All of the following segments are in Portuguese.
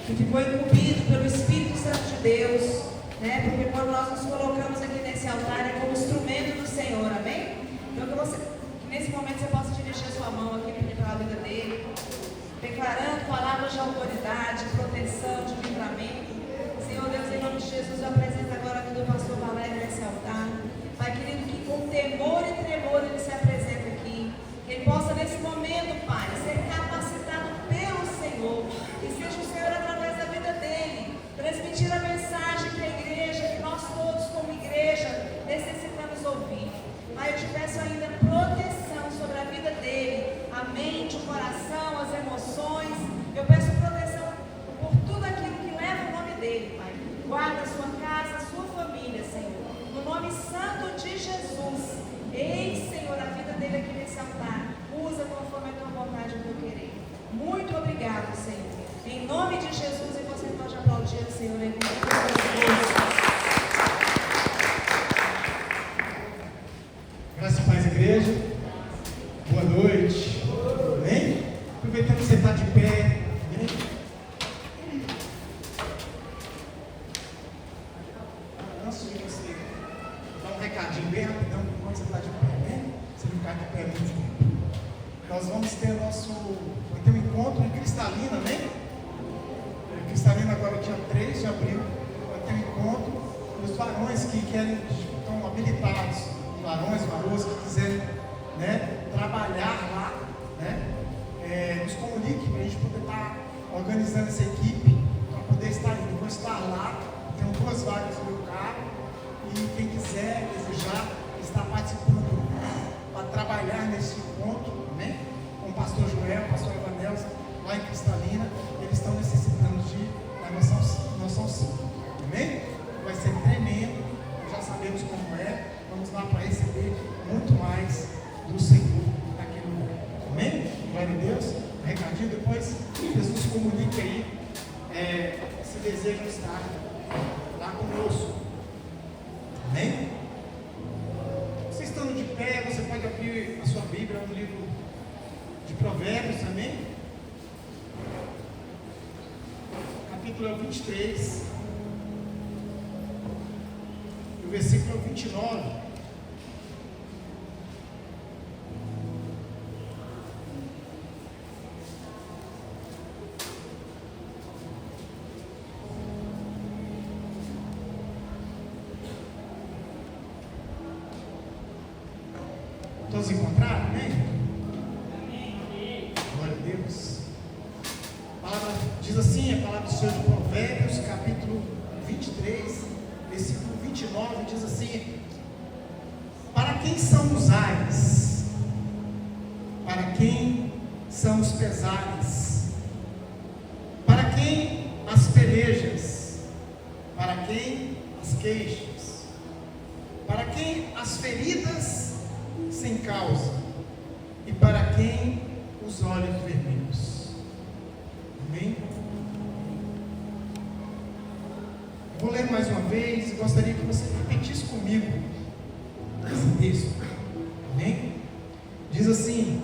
que ficou incumbido pelo Espírito Santo de Deus, né? Porque quando nós nos colocamos aqui nesse altar é como instrumento do Senhor, amém? Então que nesse momento você possa dirigir a sua mão aqui para a vida dele, declarando palavras de autoridade, proteção, de livramento. Senhor Deus, em nome de Jesus, eu apresento agora a vida do pastor Valério nesse altar. Pai querido, que com temor e tremor ele se apresenta aqui. Que ele possa nesse momento, Pai, ser capacitado pelo Senhor. Que seja o Senhor através da vida dele, transmitir a mensagem que a igreja, que nós todos como igreja necessitamos ouvir. Pai, eu te peço ainda proteção sobre a vida dele, a mente, o coração, as emoções. Eu peço proteção por tudo aquilo que leva o nome dele, Pai. Guarda a sua casa, a sua família, Senhor. No nome santo de Jesus. Eis, Senhor, a vida dele aqui nesse altar. Usa conforme a tua vontade e o teu querer. Muito obrigado, Senhor. Em nome de Jesus, e você pode aplaudir o Senhor em Graças a Deus, igreja. Boa noite. Amém? Aproveitando que você está de pé. Amém? Antes de você dar um recadinho bem rapidão, quando você está de pé, né? Você não ficar de pé muito tempo. Nós vamos ter vai ter um encontro em Cristalina, né? Cristalina agora dia 3 de abril. Vai ter um encontro. Os varões que estão habilitados, varões, varoas que quiserem, né, trabalhar lá, né? Nos comunique para a gente poder estar organizando essa equipe, para poder estar indo. Eu vou estar lá, tenho 2 vagas no meu carro, e quem quiser, desejar, estar participando para trabalhar nesse encontro, né? Com o pastor Joel, o pastor Evanelson, lá em Cristalina, eles estão necessitando da noção 5, amém? Vai ser tremendo, já sabemos como é, vamos lá para receber muito mais do Senhor naquele lugar, amém? Glória a Deus. Recadinho, depois Jesus comunica aí se desejam estar lá conosco, amém? Você estando de pé, você pode abrir a sua Bíblia no livro de Provérbios, amém? Capítulo 23, o versículo 29. Todos encontraram, né? Glória a Deus. A palavra diz assim, a palavra do Senhor de Provérbios, capítulo 23, versículo 29, diz assim: para quem são os ares? Para quem são os pesares? Para quem as pelejas? Para quem as queixas? Para quem as feridas sem causa? E para quem os olhos vermelhos? Amém? Eu vou ler mais uma vez e gostaria que você repetisse comigo esse texto. Amém? Diz assim: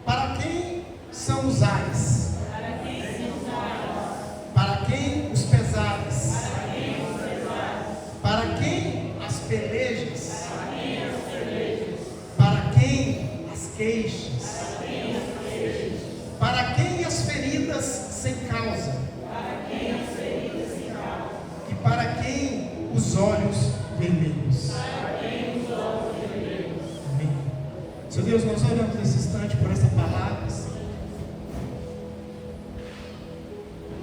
para quem são os ares? Para quem os pesares? Para quem as pelejas? Para quem as queixas? Para quem as feridas sem causa? E para quem os olhos vermelhos? Amém. Senhor Deus, nós oramos nesse instante por essa palavra.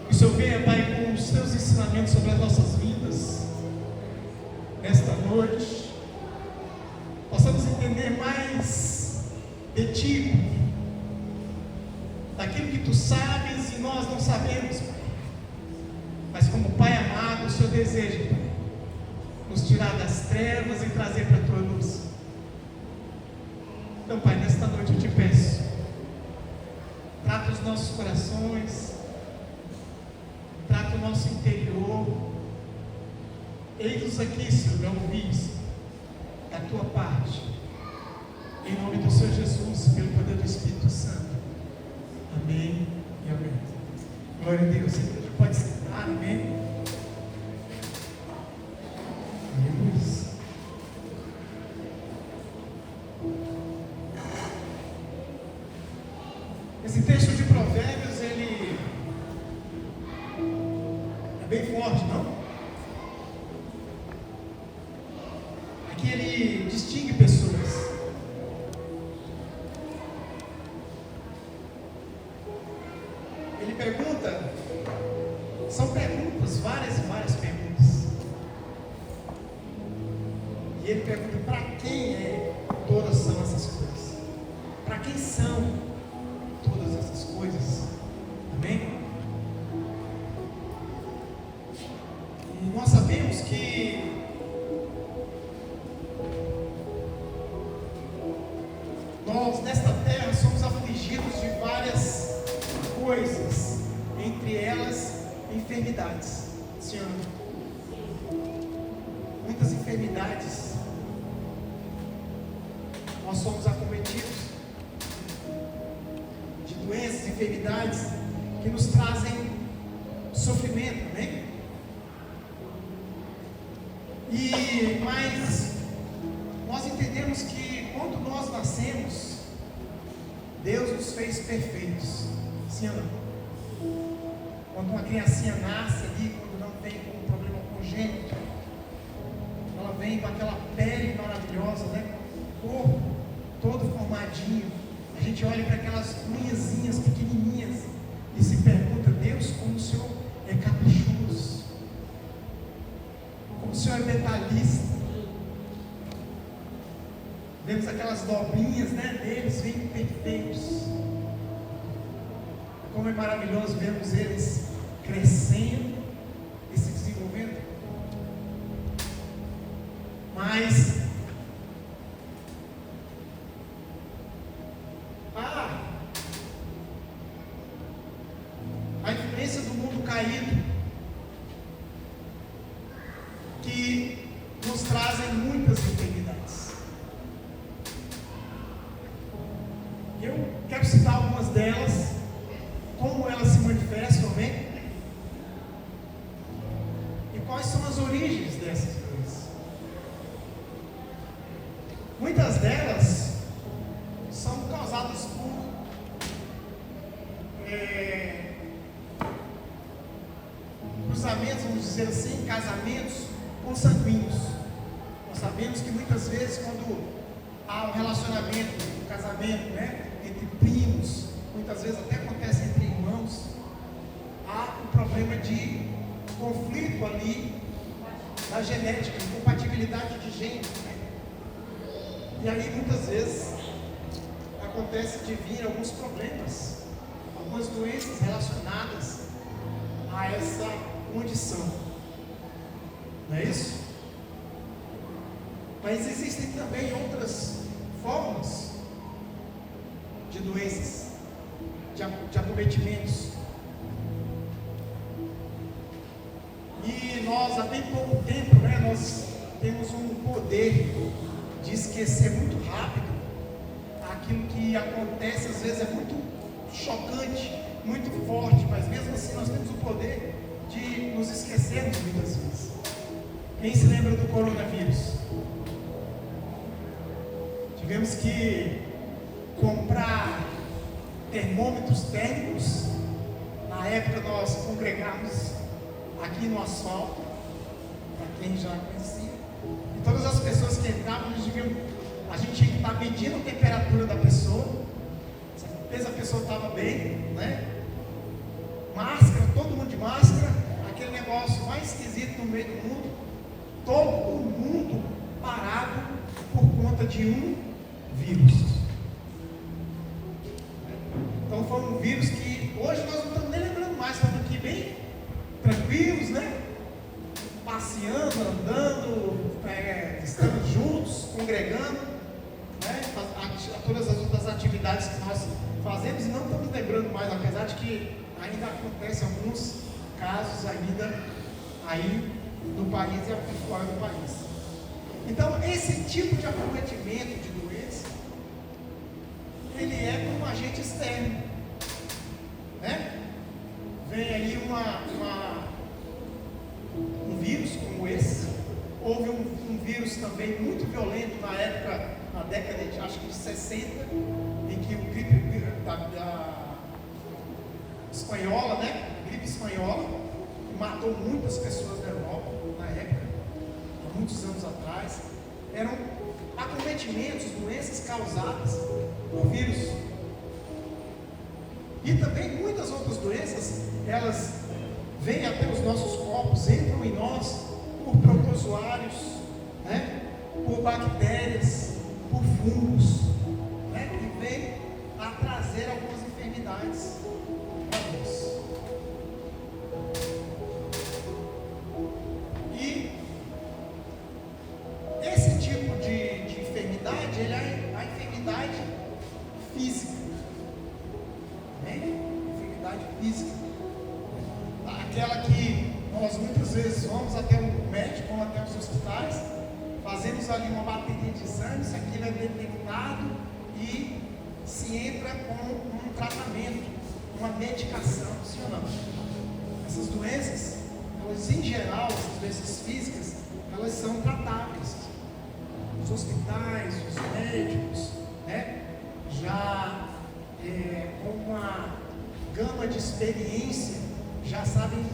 Que o Senhor venha, Pai, com os teus ensinamentos sobre as nossas vidas, nesta noite, possamos entender mais de Ti, daquilo que Tu sabes e nós não sabemos, Pai. Mas como Pai amado, o Senhor deseja, Pai, nos tirar das trevas e trazer para a Tua luz. Então, Pai, nesta noite eu Te peço, trata os nossos corações, trata o nosso interior. Eis-nos aqui, Senhor, a ouvir da Tua parte, em nome do Senhor Jesus, pelo poder do Espírito Santo. Amém e amém. Glória a Deus. Você pode sentar, amém? Deus. Esse texto de Provérbios, ele é bem forte, não? Aqui ele distingue pessoas. Ele pergunta, são perguntas, várias e várias perguntas. E ele pergunta para quem todas são essas coisas? Para quem são todas essas coisas? Amém? E nós sabemos que nós nesta terra somos afligidos de várias coisas, entre elas enfermidades. Senhor, muitas enfermidades nós somos acometidos de doenças, enfermidades que nos trazem sofrimento, né? Mas nós entendemos que quando nós nascemos, Deus nos fez perfeitos. Sim ou não? Quando uma criancinha nasce ali, quando não tem um problema congênito, ela vem com aquela pele maravilhosa, né? O corpo todo formadinho. A gente olha para aquelas unhazinhas pequenininhas e se pergunta: Deus, como o Senhor é caprichoso, como o Senhor é detalhista. Vemos aquelas dobrinhas, né, deles, vêm perfeitos. Como é maravilhoso vermos eles crescendo e se desenvolvendo. Mas a influência do mundo caído, que nos trazem muitas enfermidades. Eu quero citar algumas delas, como elas se manifestam, amém? E quais são as origens dessas coisas. Muitas delas são causadas por cruzamentos, vamos dizer assim, casamentos consanguíneos. Nós sabemos que muitas vezes, quando há um relacionamento, um casamento, né, entre primos, muitas vezes até acontece entre irmãos, há um problema de conflito ali da genética, incompatibilidade de gênero, né? E aí muitas vezes acontece de vir alguns problemas, algumas doenças relacionadas a essa condição, não é isso? Mas existem também outras formas de doenças, de acometimentos. E nós, há bem pouco tempo, né, nós temos um poder de esquecer muito rápido aquilo que acontece. Às vezes é muito chocante, muito forte, mas mesmo assim nós temos o poder de nos esquecermos muitas vezes. Quem se lembra do coronavírus? Tivemos que comprar termômetros térmicos. Na época nós congregamos aqui no asfalto, para quem já conhecia, e todas as pessoas que entravam, a gente tinha que estar medindo a temperatura da pessoa, certeza a pessoa estava bem, né? Máscara, todo mundo de máscara, aquele negócio mais esquisito no meio do mundo, todo mundo parado por conta de um vírus. Então foi um vírus que hoje nós não estamos nem lembrando mais, estamos aqui bem tranquilos, né? Passeando, andando, estamos juntos, congregando, né? Todas as outras atividades que nós fazemos e não estamos lembrando mais, apesar de que ainda acontecem alguns casos ainda aí no país e fora do país. Então esse tipo de acometimento de doença, ele é como um agente externo, né? vem aí um vírus como esse. Houve um vírus também muito violento na época, na década de, acho que de 60, em que o gripe da espanhola, né? A gripe espanhola, que matou muitas pessoas na Europa, na época, há muitos anos atrás. Eram acometimentos, doenças causadas por vírus. E também muitas outras doenças, elas vêm até os nossos corpos, entram em nós por protozoários, né? Por bactérias, por fungos, né? Que vêm a trazer algumas enfermidades para nós. E esse tipo de enfermidade, ele é a enfermidade física, né? Enfermidade física, aquela que nós muitas vezes vamos até o médico, vamos até os hospitais, fazemos ali uma bateria de exames, aquilo é detectado e se entra com um tratamento, uma medicação, sim ou não? Essas doenças, elas em geral, essas doenças físicas, elas são tratáveis. Os hospitais, os médicos, né, já com uma gama de experiência, já sabem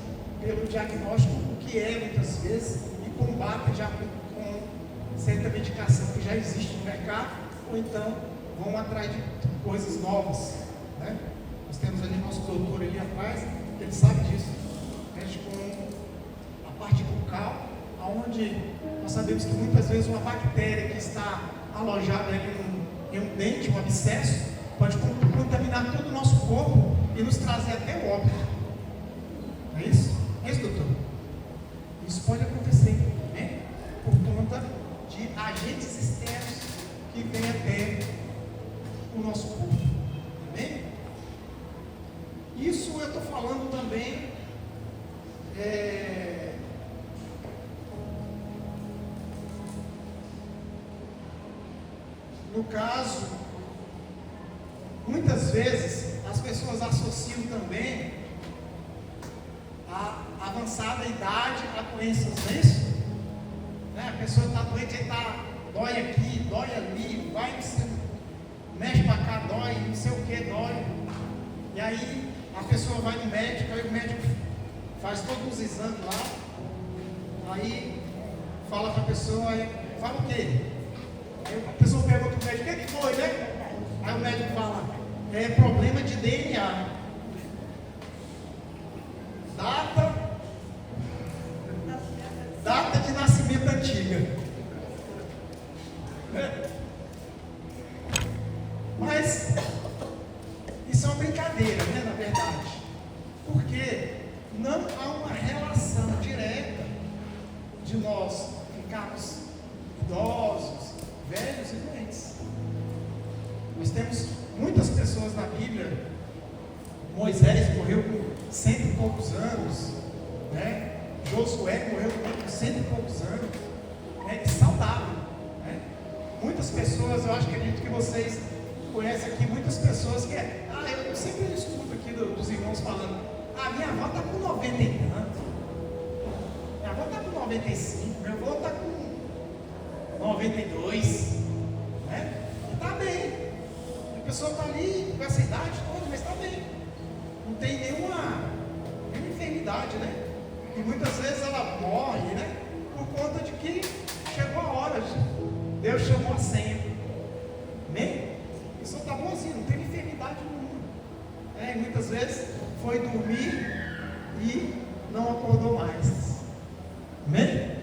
pelo diagnóstico o que é muitas vezes e combatem já com certa medicação que já existe no mercado, ou então vão atrás de coisas novas, né? Nós temos ali nosso doutor ali atrás, ele sabe disso, mexe com a parte bucal, onde nós sabemos que muitas vezes uma bactéria que está alojada ali em um dente, um abscesso, pode contaminar todo o nosso corpo e nos trazer até o óbito. Não é isso? É isso, doutor? Isso pode acontecer, né? Por conta de agentes externos que vêm até o nosso corpo. Amém? Isso eu estou falando também no caso, muitas vezes as pessoas associam também a avançada idade a doenças, não é isso? Né? A pessoa está doente, dói aqui, dói ali, vai, mexe para cá, dói, não sei o que, dói. E aí a pessoa vai no médico, aí o médico faz todos os exames lá, aí fala para a pessoa, fala o quê? Aí a pessoa pergunta para o médico, o que foi, né? Aí o médico fala, é problema de DNA. Data de nascimento antiga. Mas isso é uma brincadeira, né, na verdade. Porque não há uma relação direta de nós ficarmos idosos, velhos e doentes. Nós temos muitas pessoas na Bíblia. Moisés morreu com 100 e poucos anos, né? Josué morreu com 100 e poucos anos, né? E saudável, né? Muitas pessoas, eu acho que acredito que vocês conhecem aqui, muitas pessoas que eu sempre escuto aqui dos irmãos falando, minha avó está com 90 e tanto, minha avó está com 95, meu avô está com 92, né? E está bem. A pessoa está ali com essa idade toda, mas está bem. Não tem nenhuma enfermidade, né? E muitas vezes ela morre, né? Por conta de que chegou a hora, Deus chamou a senha. Amém? A pessoa está boazinha, não tem enfermidade nenhuma. E muitas vezes foi dormir e não acordou mais. Amém?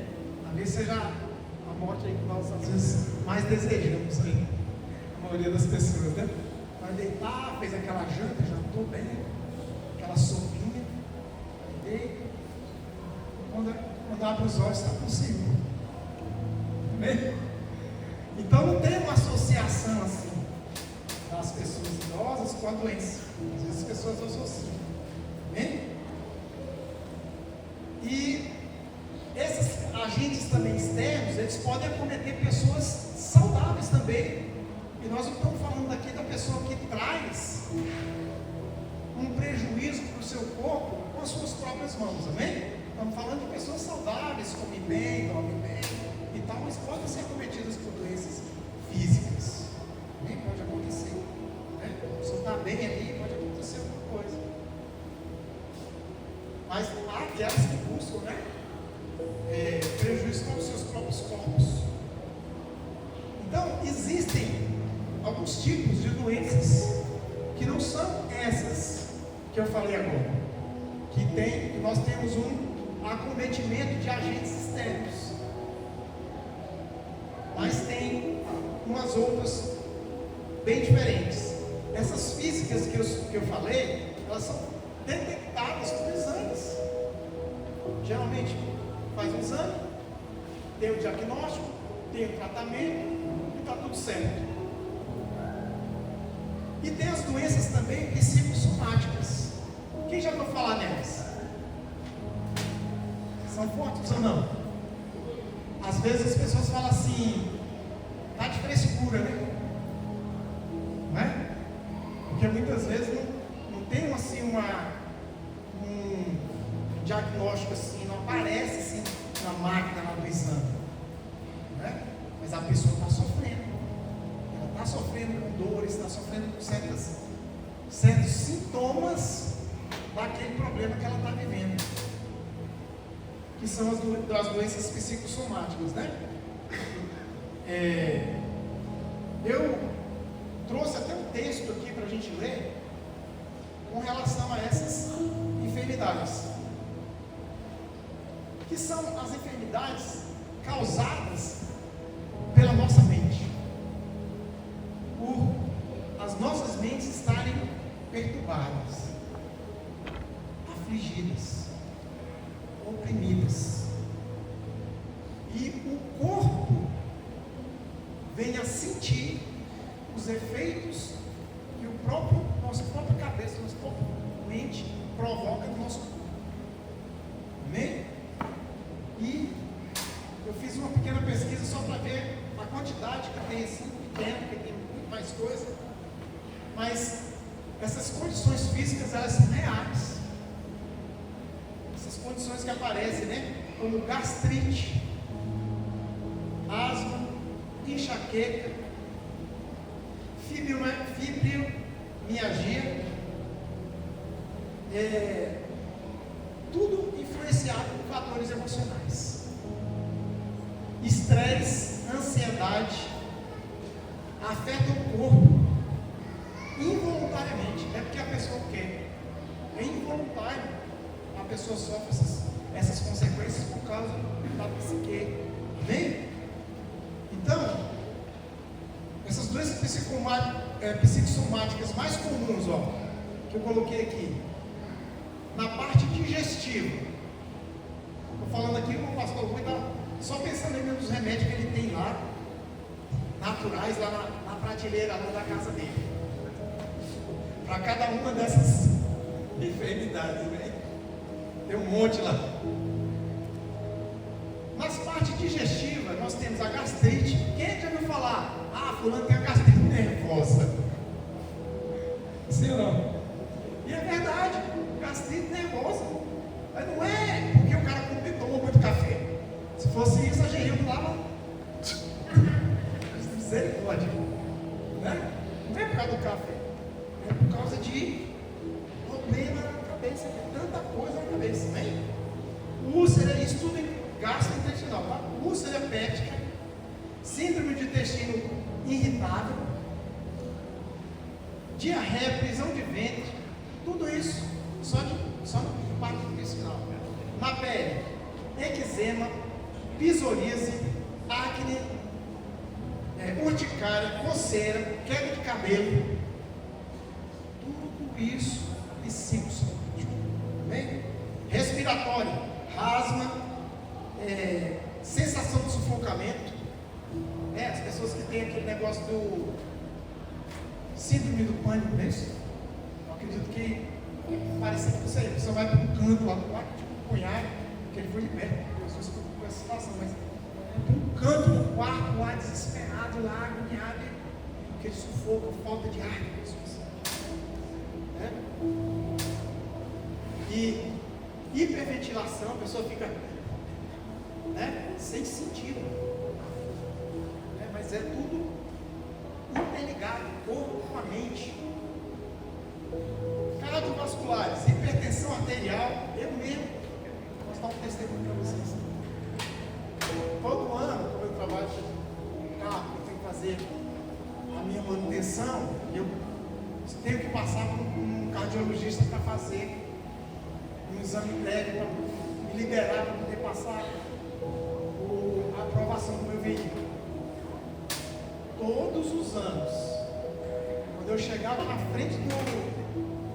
Talvez seja a morte aí que nós às vezes mais desejamos, hein? A maioria das pessoas, né? Vai deitar, fez aquela janta, jantou bem, aquela sopinha, deita, quando abre os olhos está consigo. Amém? Então não tem uma associação assim das pessoas idosas com a doença. Às vezes as pessoas associam. Amém? E esses agentes também externos, eles podem acometer pessoas saudáveis também. E nós não estamos falando aqui da pessoa que traz um prejuízo para o seu corpo com as suas próprias mãos, amém? Estamos falando de pessoas saudáveis, comem bem, dormem bem e tal, mas podem ser acometidas por doenças físicas, amém? Pode acontecer, né? A pessoa está bem ali, pode acontecer alguma coisa, mas há aquelas que buscam, né? Prejuízo com os seus próprios corpos. Então, existem alguns tipos de doenças que não são essas que eu falei agora, que nós temos um acometimento de agentes externos, mas tem umas outras bem diferentes. Essas físicas que eu falei, elas são detectadas por exames. Geralmente faz um exame, tem o diagnóstico, tem o tratamento e está tudo certo. E tem as doenças também psicossomáticas. Quem já ouviu falar nelas? São fortes ou não? Às vezes as pessoas falam assim, tá de frescura, né? Não é? Porque muitas vezes não tem assim um diagnóstico assim, não aparece assim na máquina lá do exame, não é? Mas a pessoa está sofrendo. Ela está sofrendo com dores, está sofrendo com certos sintomas daquele problema que ela está vivendo, que são as doenças psicossomáticas, né? Eu trouxe até um texto aqui para a gente ler com relação a essas enfermidades, que são as enfermidades causadas pela nossa mente, por as nossas mentes estarem perturbadas, afligidas, oprimidas, e o corpo vem a sentir os efeitos que nossa própria cabeça, nossa própria mente provoca no nosso corpo. Amém? E eu fiz uma pequena pesquisa só para ver a quantidade que tem assim, pequeno, porque tem muito mais coisa, mas essas condições físicas, elas são reais. Essas condições que aparecem, né? Como gastrite, asma, enxaqueca, fibromialgia, tudo influenciado por fatores emocionais. Estresse, ansiedade, afeta o corpo involuntariamente, não é porque a pessoa quer, é involuntário. A pessoa sofre essas consequências por causa da psique. Amém? Então, essas doenças psicossomáticas mais comuns, que eu coloquei aqui, na parte digestiva. Estou falando aqui com o pastor Rui, está só pensando em dos remédios que ele tem lá, naturais, lá na prateleira lá da casa dele, para cada uma dessas enfermidades, né? Tem um monte lá. Nas partes digestivas, nós temos a gastrite. Quem já ouviu falar? Fulano tem a gastrite nervosa. Sim ou não? E é verdade, gastrite nervosa. Mas não é porque o cara tomou muito café. Se fosse isso, a Gerildo dava. Misericórdia. Né? Não é por causa do café. É por causa de problema na cabeça. Tem tanta coisa na cabeça, né? Úlcera, isso tudo gastrointestinal, tá? Úlcera hepática, síndrome de intestino irritável, diarreia, prisão de ventre, tudo isso só no parte intestinal. Na pele, eczema, psoríase, acne, urticária, coceira, queda de cabelo, tudo isso psicossomático. Bem? Respiratório, asma, sensação de sufocamento, as pessoas que têm aquele negócio do síndrome do pânico, não é isso? Eu acredito que parece que você vai para um canto lá do quarto, tipo um cunhado, que ele foi liberto, pessoas com essa situação, mas para um canto do quarto lá, desesperado, lá, agoniado, aquele sufoco, falta de ar, pessoas. E hiperventilação, a pessoa fica, né, sem sentido. Mas é tudo interligado, corpo com a mente. Cardiovasculares, hipertensão arterial, eu mesmo. Vou mostrar um testemunho para vocês. Todo ano, quando eu trabalho com carro, eu tenho que fazer a minha manutenção, eu tenho que passar por um cardiologista para fazer um exame prévio, para me liberar, para poder passar a aprovação do meu veículo. Todos os anos, quando eu chegava na frente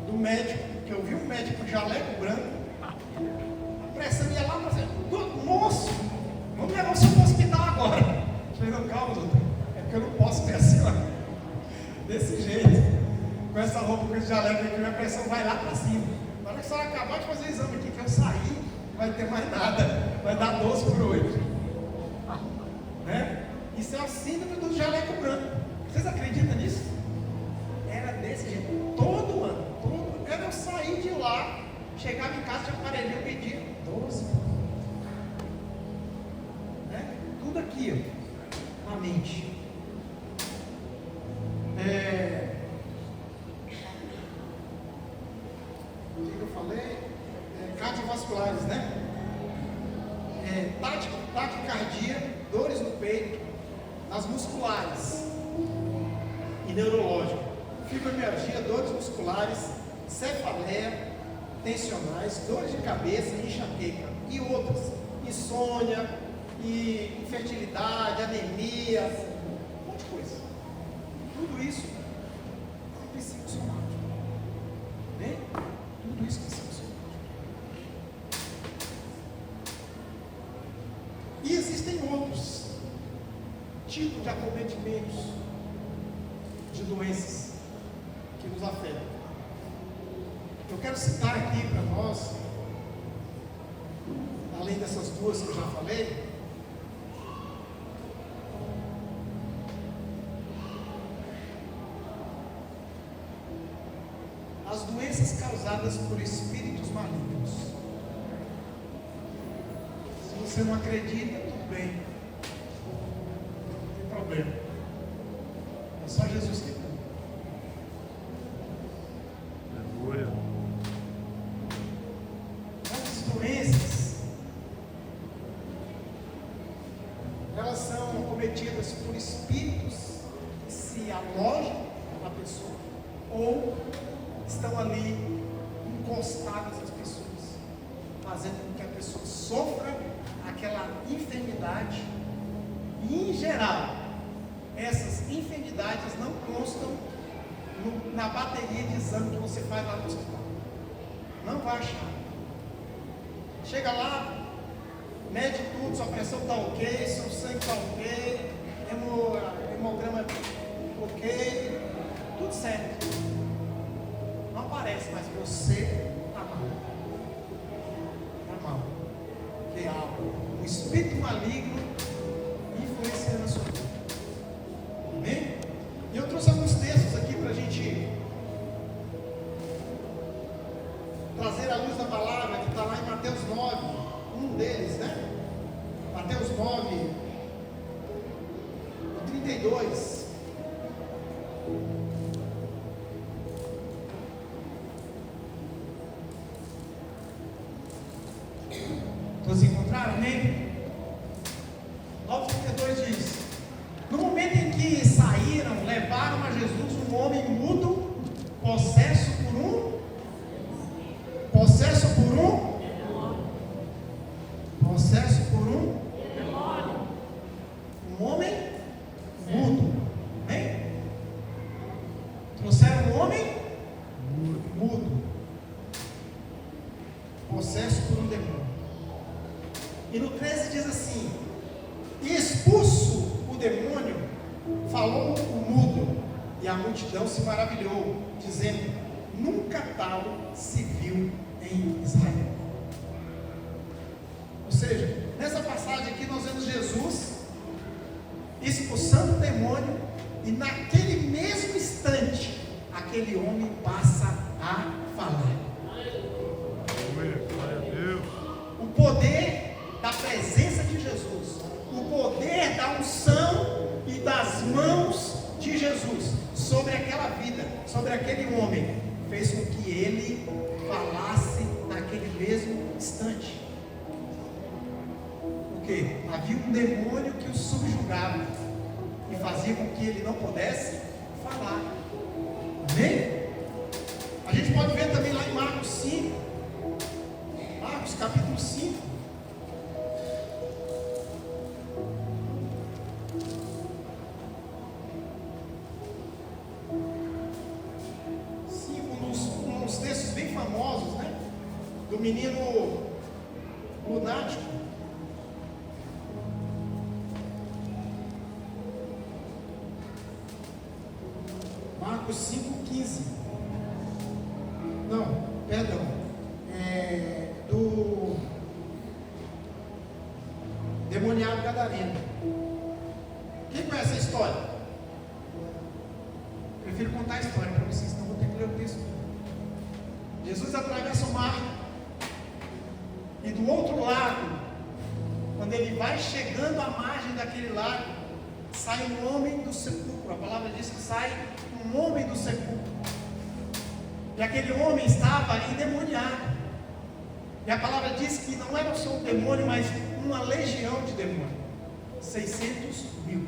do médico, que eu vi um médico de jaleco branco, a pressão ia lá para dizer, moço, vamos levar o senhor para o hospital agora. Eu falei, não, calma, doutor, é porque eu não posso ver a senhora desse jeito, com essa roupa, com esse jaleco aqui, minha pressão vai lá para cima. Na hora que a senhora acabar de fazer o exame aqui, que eu sair, não vai ter mais nada, vai dar 12/8. Né? Isso é a síndrome do jaleco branco. Vocês acreditam nisso? Era desse jeito, todo ano. Era eu sair de lá, chegava em casa de aparelho, eu pedia 12. Né? Tudo aqui, ó, na mente. O que eu falei? Cardiovasculares, né? Taquicardia, dores no peito, nas musculares e neurológico, fibromialgia, dores musculares, cefaleia, tensionais, dores de cabeça, enxaqueca e outras, insônia, e infertilidade, anemia, um monte de coisa. Tudo isso é psicossomático, né? Tudo isso é psicossomático. E existem outros tipos de acometimentos de doenças que nos afetam. Eu quero citar aqui para nós, além dessas duas que eu já falei, as doenças causadas por espíritos malignos. Se você não acredita, tudo bem, não tem problema, é só Jesus que cura. Essas doenças, elas são cometidas por espíritos que se alojam na pessoa ou estão ali encostadas às pessoas, fazendo com que a pessoa sofra aquela enfermidade. E em geral, essas enfermidades não constam na bateria de exame que você faz lá no hospital. Não vai achar. Chega lá, mede tudo, sua pressão está ok, seu sangue está ok, hemograma ok, tudo certo. Não aparece, mas você está mal. Está mal. Porque há um espírito maligno influenciando a sua vida. Amém? E eu trouxe alguns textos aqui para a gente trazer à luz da palavra, que está lá em Mateus 9, um deles, né? Mateus 9, 32. Todos encontraram, amém? 9,32 diz: no momento em que saíram, levaram a Jesus um homem mudo, possesso por um homem mudo, amém? Trouxeram um homem mudo, possesso por um demônio. E no 13 diz assim: e expulso o demônio, falou o mudo, e a multidão se maravilhou, dizendo: nunca tal se viu em Israel. Ou seja, nessa passagem aqui nós vemos Jesus expulsando o demônio, e naquele mesmo instante aquele homem passa a falar. poder da presença de Jesus, o poder da unção e das mãos de Jesus sobre aquela vida, sobre aquele homem, fez com que ele falasse naquele mesmo instante. Porque havia um demônio que o subjugava e fazia com que ele não pudesse falar. Amém? A gente pode ver também lá em Marcos 5, Marcos capítulo 5. Um dos textos bem famosos, né? Do menino lunático. Marcos 5,15. Não, perdão. Do demoniado gadareno. Quem conhece a história? Prefiro contar a história para vocês, senão vou ter que ler o texto. Jesus atravessa o mar. E do outro lado, quando ele vai chegando à margem daquele lago, sai um homem do sepulcro. A palavra diz que sai um homem do sepulcro. E aquele homem estava endemoniado. E a palavra diz que não era só um demônio, mas uma legião de demônios. 600.000.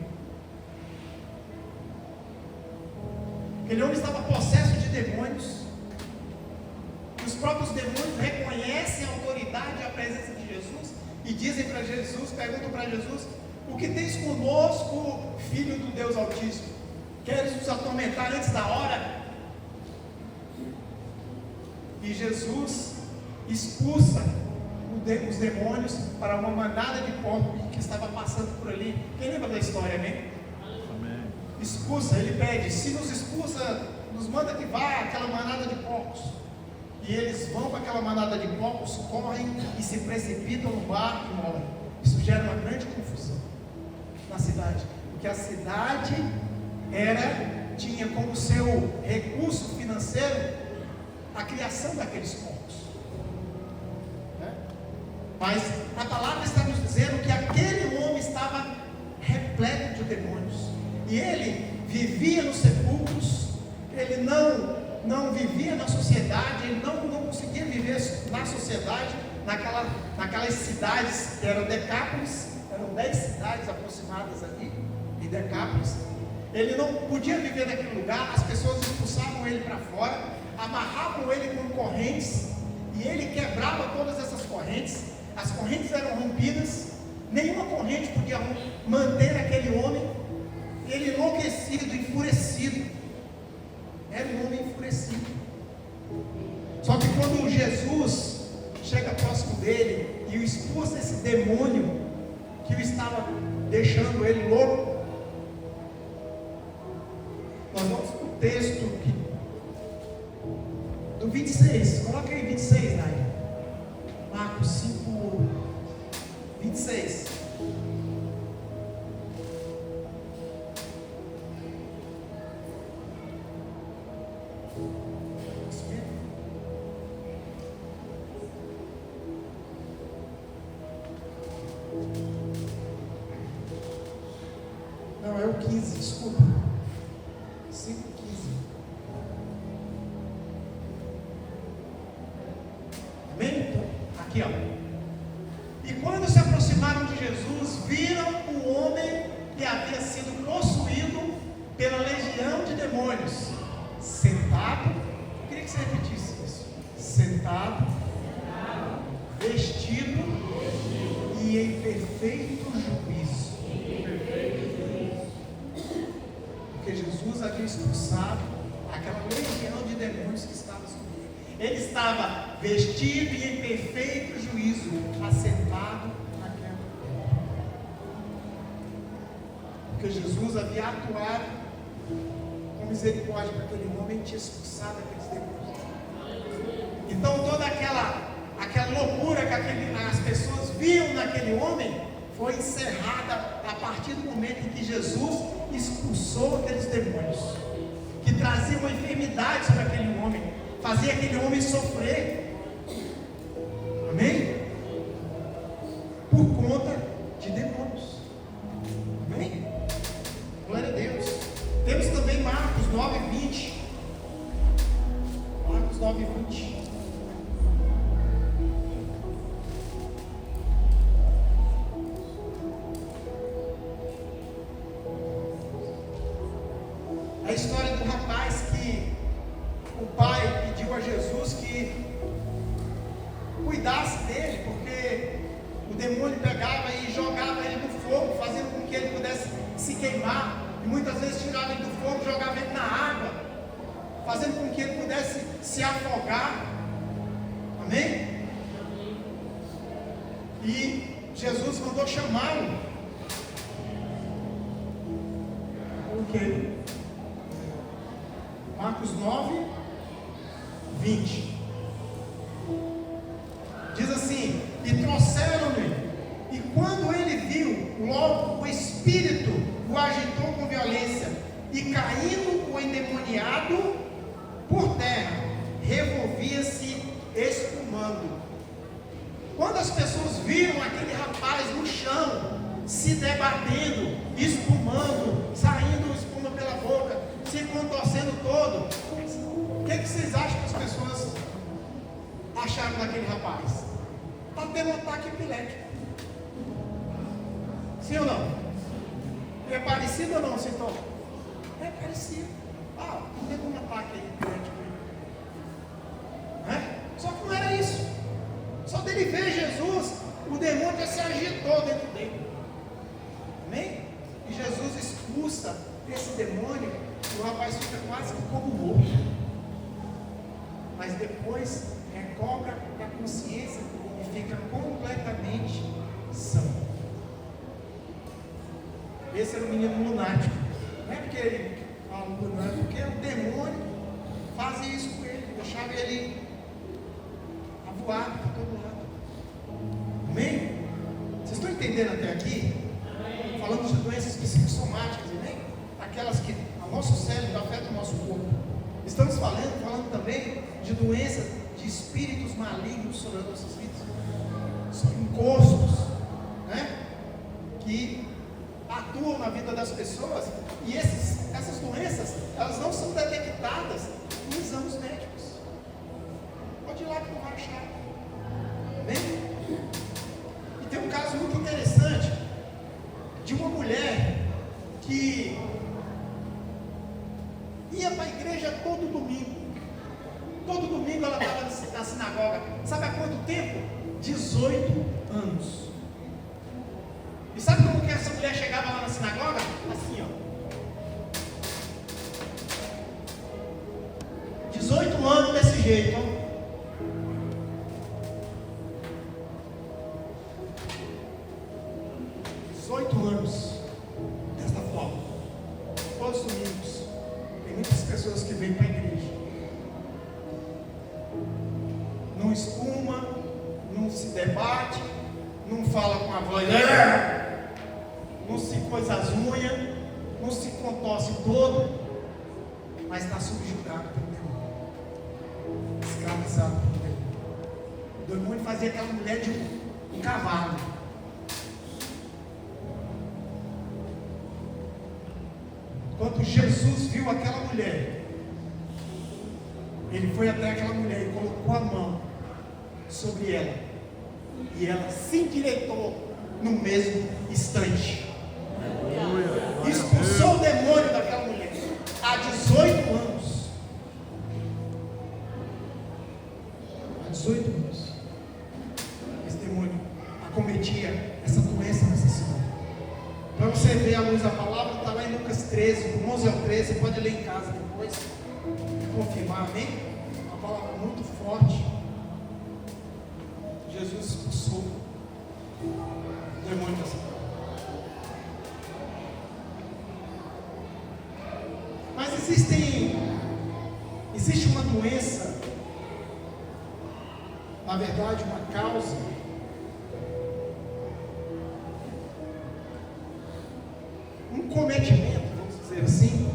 Aquele homem estava possesso de demônios. Os próprios demônios reconhecem a autoridade e a presença de Jesus e dizem para Jesus, perguntam para Jesus: o que tens conosco, filho do Deus Altíssimo? Queres nos atormentar antes da hora? E Jesus expulsa os demônios para uma manada de porcos que estava passando por ali. Quem lembra da história, amém? Amém. Expulsa, ele pede: se nos expulsa, nos manda que vá aquela manada de porcos. E eles vão para aquela manada de porcos, correm e se precipitam no mar e morrem. Isso gera uma grande confusão na cidade, porque a cidade tinha como seu recurso financeiro a criação daqueles porcos, né? Mas a palavra está nos dizendo que aquele homem estava repleto de demônios, e ele vivia nos sepulcros, ele não vivia na sociedade, ele não conseguia viver na sociedade, naquelas cidades que eram Decápolis, eram 10 cidades aproximadas ali, em Decápolis. Ele não podia viver naquele lugar, as pessoas expulsavam ele para fora, amarravam ele com correntes, e ele quebrava todas essas correntes, as correntes eram rompidas, nenhuma corrente podia manter aquele homem, ele enlouquecido, enfurecido, era um homem enfurecido. Só que quando Jesus chega próximo dele e o expulsa esse demônio que o estava deixando ele louco, nós vamos para o texto do 26, coloca aí 26, Nai. Marcos 5, 26. Não, é o 15, desculpa. 5,15. Amém? Então, aqui ó. E quando se aproximaram de Jesus, viram o homem que havia sido possuído pela legião de demônios, sentado. Eu queria que você repetisse isso. Sentado, vestido e em perfeito juízo. Porque Jesus havia expulsado aquela legião de demônios que estava sobre ele. Ele estava vestido e em perfeito juízo, assentado naquela terra. Porque Jesus havia atuado com misericórdia para aquele homem e tinha expulsado aqueles demônios. Então toda aquela loucura que as pessoas viam naquele homem foi encerrada a partir do momento em que Jesus expulsou aqueles demônios que traziam uma enfermidade sobre aquele homem, fazia aquele homem sofrer. Amém? por conta de demônios. Amém? Glória a Deus. Temos também Marcos 9:20. Marcos 9:20. A história do rapaz que o pai pediu a Jesus que cuidasse dele, porque o demônio pegava e jogava ele no fogo, fazendo com que ele pudesse se queimar, e muitas vezes tirava ele do fogo, jogava ele na água, fazendo com que ele pudesse se afogar. Amém? E Jesus mandou chamá-lo. Ok. Marcos 9:20. Diz assim: e trouxeram-lhe, e quando ele viu, logo o espírito o agitou com violência, e caindo o endemoniado por terra, revolvia-se espumando. Quando as pessoas viram aquele rapaz no chão, se debatendo, espumando, saindo espuma pela boca, se contorcendo todo, o que vocês acham que as pessoas acharam daquele rapaz? Está tendo um ataque epilético. Sim ou não? É parecido ou não, sintoma? É parecido. Está tendo um ataque epilético. Só que não era isso. Só dele ver Jesus, o demônio já se agitou dentro dele. Amém? E Jesus expulsa esse demônio, e o rapaz fica quase como morto. Mas depois recobra a consciência e fica completamente são. Esse era um menino lunático. Não é porque ele fala lunático, porque o demônio fazia isso com ele, deixava ele avoado para todo lado. Amém? Vocês estão entendendo até aqui? Falamos de doenças psicossomáticas, amém? Aquelas que o nosso cérebro afeta o nosso corpo. Estamos falando também de doenças de espíritos malignos sobre as nossas vidas, sobre encostos, né? Que atuam na vida das pessoas, e essas doenças, elas não são detectadas em exames médicos. Pode ir lá que não vai achar. Bem? E tem um caso muito interessante de uma mulher que ia para a igreja todo domingo. Todo domingo ela estava na sinagoga. Sabe há quanto tempo? 18 anos. E sabe como que essa mulher chegava lá na sinagoga? Assim, ó. 18 anos desse jeito, ó. 18 anos desta forma. Todos os domingos. Tem muitas pessoas que vêm para a igreja. Não espuma, não se debate, não fala com a voz, não se coisa as unhas, não se contorce todo, mas está subjugado pelo demônio, escravizado pelo demônio. O demônio fazia aquela mulher de um cavalo. Quando Jesus viu aquela mulher, ele foi até aquela mulher e colocou a mão sobre ela, e ela se endireitou no mesmo instante. Expulsou o demônio daquela mulher há 18 anos. Há 18 anos esse demônio acometia essa doença nessa senhora. Para você ver a luz da palavra, está lá em Lucas 13, do 11 ao 13, você pode ler em casa depois e confirmar, amém? Uma palavra muito forte. Jesus expulsou o demônio dessa mulher. Mas existe uma doença, na verdade uma causa, um cometimento, vamos dizer assim,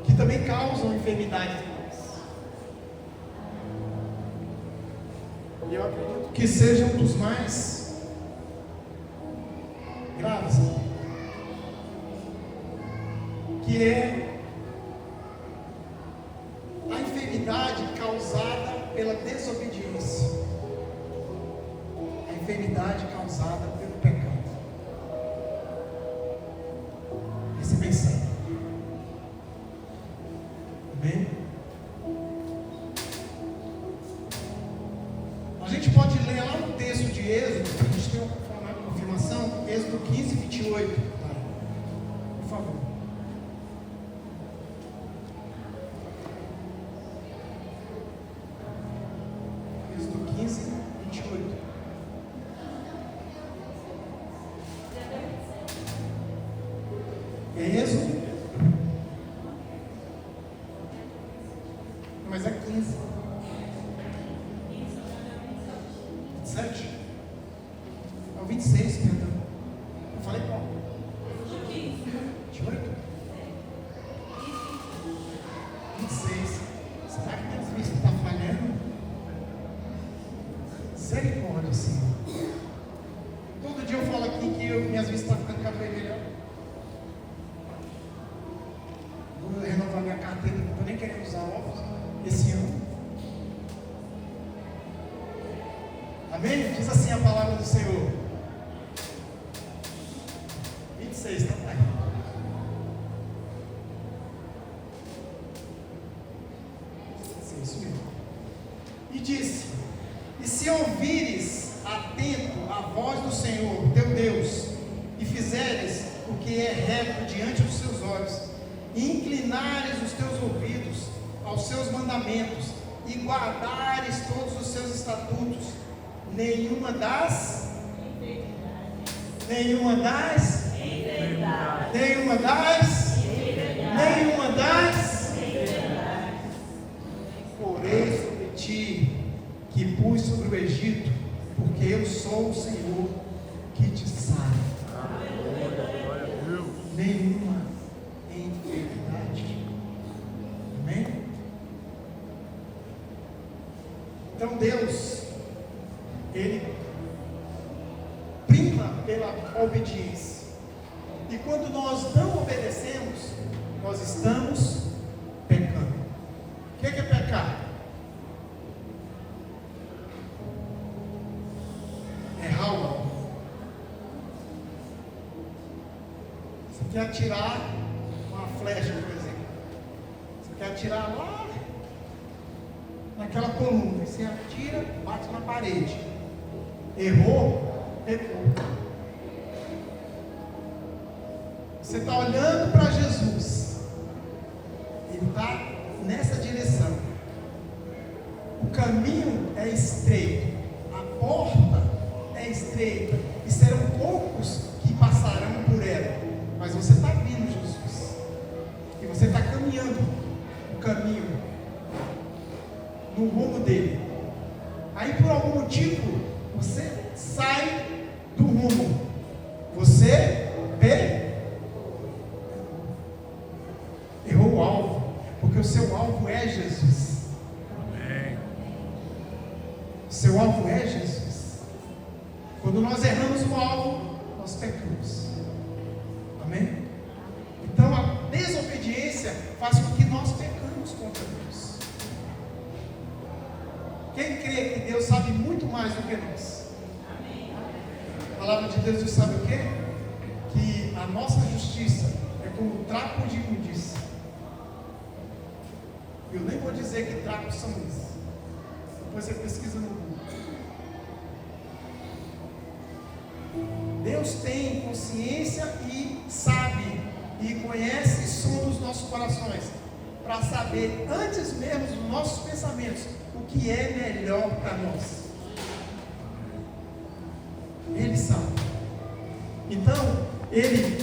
que também causam enfermidades em nós. E eu acredito que seja um dos mais graves, que é a enfermidade causada pela desobediência, a enfermidade causada pelo pecado. Esse é bem sério. Amém? A gente pode ler lá no texto de Êxodo, a gente tem uma confirmação, Êxodo 15, 28. Por favor. Êxodo 15, 28. É Êxodo? Mas é 15. 27? É o 26, perdão. Eu falei qual? 28? 26. Será que minhas vistas estão falhando? Misericórdia, Senhor. Todo dia eu falo aqui que minhas vistas estão ficando cada vez melhor. Vou renovar minha carteira, não estou nem querendo usar óculos esse ano. Amém? Diz assim a palavra do Senhor. 26, tá pai? Sim, isso mesmo. E disse: e se ouvires atento a voz do Senhor, teu Deus, e fizeres o que é reto diante dos seus olhos, e inclinares os teus ouvidos aos seus mandamentos, e guardares todos os seus estatutos, nenhuma das porém sobre ti que pus sobre o Egito, porque eu sou o Senhor que te sara. Nenhuma enfermidade. Amém? Então Deus, Ele prima pela obediência. E quando nós não obedecemos, nós estamos pecando. O que é pecar? Errar o alvo. Você quer atirar uma flecha, por exemplo. Você quer atirar lá naquela coluna. Você atira, bate na parede. Errou, pecou. Você está olhando para Jesus. Ele está nessa direção. O caminho é estreito. A porta é estreita. E serão poucos que passarão por ela. Mas você está vindo, Jesus. E você está caminhando o caminho no rumo dele. Aí por algum motivo você sai do rumo. Você errou o alvo. Porque o seu alvo é Jesus. Amém. O seu alvo é Jesus. Quando nós erramos o alvo, nós pecamos. Amém? Então a desobediência faz com que nós pecamos contra Deus. Quem crê que Deus sabe muito mais do que nós? A palavra de Deus diz, sabe o quê? Que a nossa justiça é como trapo de imundícia. Eu nem vou dizer que trapos são esses. Depois você pesquisa no Google. Deus tem consciência e sabe e conhece e sonda os nossos corações para saber antes mesmo dos nossos pensamentos o que é melhor para nós. Ele sabe. Então Ele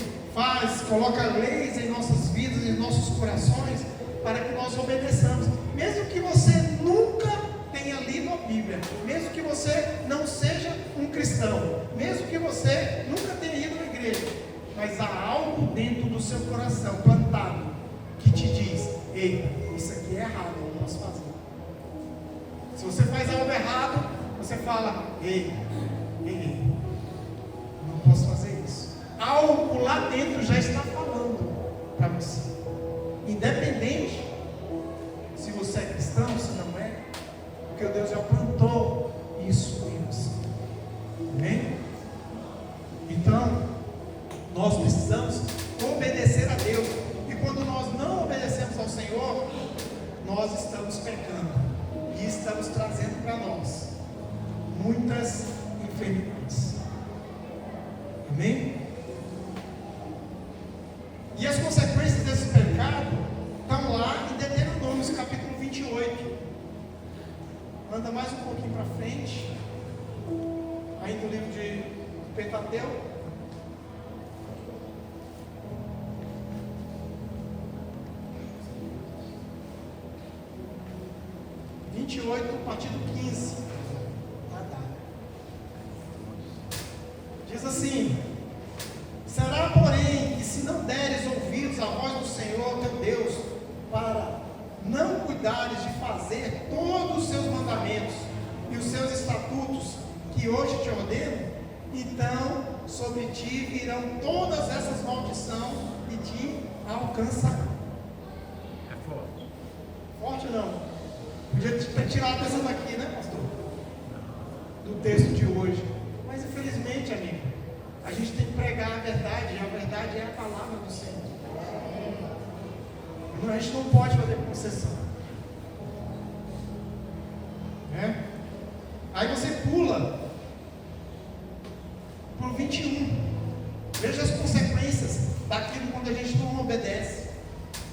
coloca leis em nossas vidas, em nossos corações, para que nós obedeçamos, mesmo que você nunca tenha lido a Bíblia, mesmo que você não seja um cristão, mesmo que você nunca tenha ido à igreja, mas há algo dentro do seu coração plantado que te diz: ei, isso aqui é errado, eu não posso fazer. Se você faz algo errado, você fala: ei, não posso fazer isso. Algo lá dentro já está falando para você. Independente se você é cristão, se não é, porque Deus já plantou isso em você. Amém? Então, nós precisamos obedecer a Deus. E quando nós não obedecemos ao Senhor, nós estamos pecando e estamos trazendo para nós muitas enfermidades. Amém? E as consequências desse pecado estão lá em Deuteronômio, capítulo 28. Anda mais um pouquinho para frente, aí no livro de Pentateuco. A partir do 15. Diz assim: será, porém, que se não deres ouvidos à voz do Senhor teu Deus, para não cuidares de fazer todos os seus mandamentos e os seus estatutos que hoje te ordeno, então sobre ti virão todas essas maldições e te alcançarão. É forte. Forte ou não? Podia ter tirado essa daqui, né, pastor? Do texto de hoje. Mas infelizmente, amigo, a gente tem que pregar a verdade, e a verdade é a palavra do Senhor. A gente não pode fazer concessão. Aí você pula para o 21. Veja as consequências daquilo quando a gente não obedece.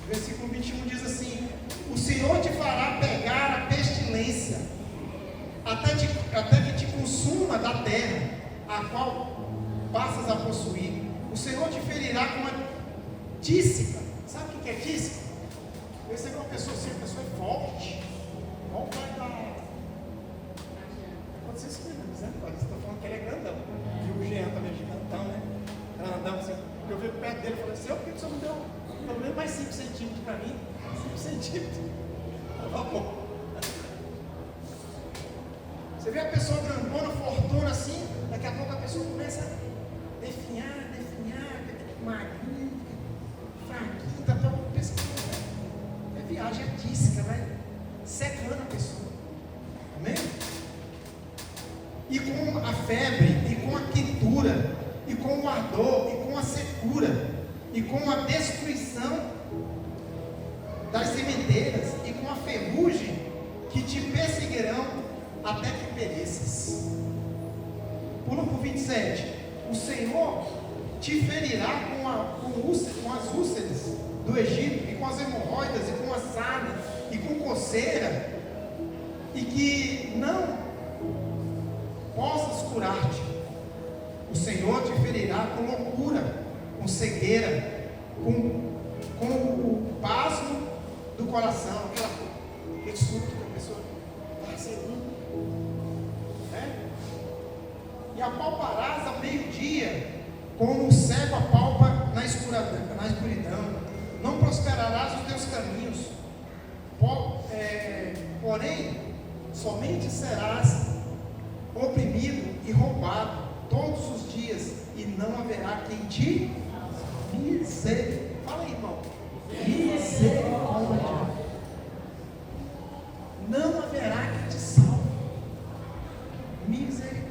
O versículo 21 diz assim: o Senhor te fará pegar a pestilência, até que te consuma da terra, a qual passas a possuir. O Senhor te ferirá com uma tísica. Sabe o que é tísica? Você é uma pessoa assim, uma pessoa forte. Olha o pai da... Pode ser isso mesmo, né? Você está falando que ele é grandão. E o Jean também é gigantão, né? Grandão assim. Eu vi perto dele e falei assim: por que o senhor me deu pelo menos mais 5 centímetros para mim? 5 centímetros. Tá bom. Você vê a pessoa grandona, fortuna assim, daqui a pouco a pessoa começa a definhar, magrinha, fraquinha, tá todo mundo pensando. É viagem artística, vai secando a pessoa. Amém? E com a febre, e com a quentura, e com o ardor, e com a secura, e com a destruição das sementeiras, e com a ferrugem que te perseguirão até que pereças. Pula para o 27. O Senhor te ferirá com as úlceras do Egito, e com as hemorroidas, e com a sarna, e com coceira, e que não possas curar-te. O Senhor te ferirá com loucura, com cegueira, com o pasmo do coração, aquele surto que a pessoa está assim, e apalparás ao meio-dia, como o cego apalpa na escuridão. Não prosperarás os teus caminhos, porém, somente serás oprimido e roubado todos os dias, e não haverá quem te misericórdia. Fala aí, irmão. Misericórdia. Não haverá quem te salve. Misericórdia.